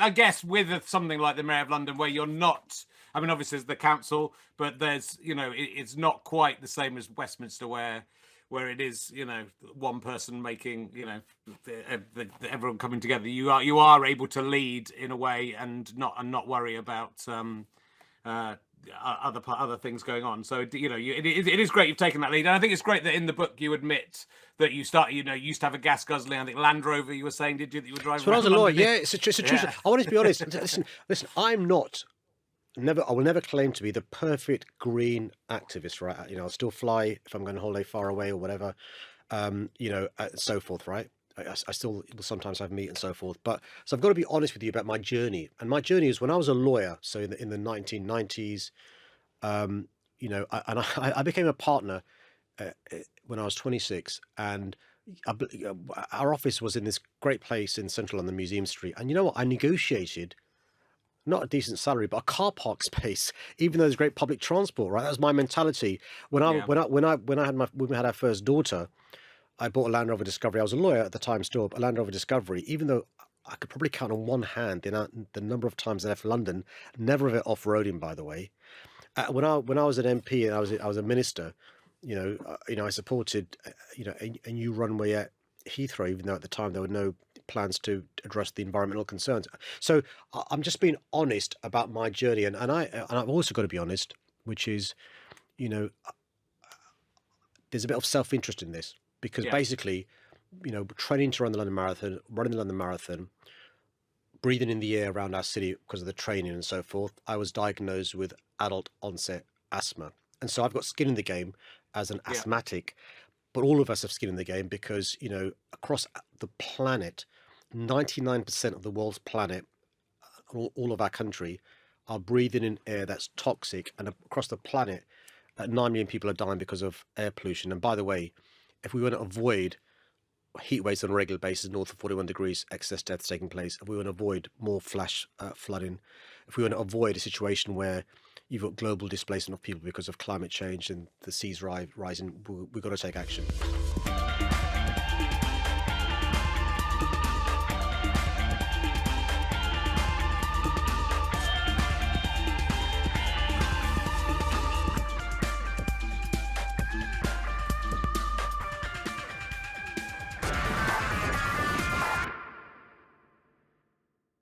I guess with something like the Mayor of London, where you're not, I mean, obviously there's the council, but there's, it's not quite the same as Westminster, where it is, one person making, everyone coming together. You are able to lead in a way and not worry about other things going on. So it is great you've taken that lead, and I think it's great that in the book you admit that you used to have a gas guzzling, I think, Land Rover. You were saying, did you, that you were driving? So when I was a lawyer, London? yeah, it's a true story. I want to be honest. Listen. I will never claim to be the perfect green activist, right? I'll still fly if I'm going on holiday far away or whatever, and so forth, right? I still will sometimes have meat and so forth. But so I've got to be honest with you about my journey. And my journey is when I was a lawyer, so in the 1990s, I became a partner when I was 26, and our office was in this great place in central London, Museum Street. And you know what? I negotiated not a decent salary, but a car park space, even though there's great public transport, right? That was my mentality. When we had our first daughter, I bought a Land Rover Discovery. I was a lawyer at the time still, a Land Rover Discovery, even though I could probably count on one hand the number of times I left London, never of it off-roading, by the way. When I was an MP and I was a minister, I supported, a new runway at Heathrow, even though at the time there were no plans to address the environmental concerns. So I'm just being honest about my journey, and I've also got to be honest, which is, there's a bit of self-interest in this, because basically, training to run the London Marathon, running the London Marathon, breathing in the air around our city because of the training and so forth, I was diagnosed with adult onset asthma. And so I've got skin in the game as an asthmatic, but all of us have skin in the game because, across the planet, 99% of the world's planet, all of our country, are breathing in air that's toxic. And across the planet, 9 million people are dying because of air pollution. And by the way, if we want to avoid heat waves on a regular basis, north of 41 degrees, excess deaths taking place, if we want to avoid more flash flooding, if we want to avoid a situation where you've got global displacement of people because of climate change and the seas rising, we've got to take action.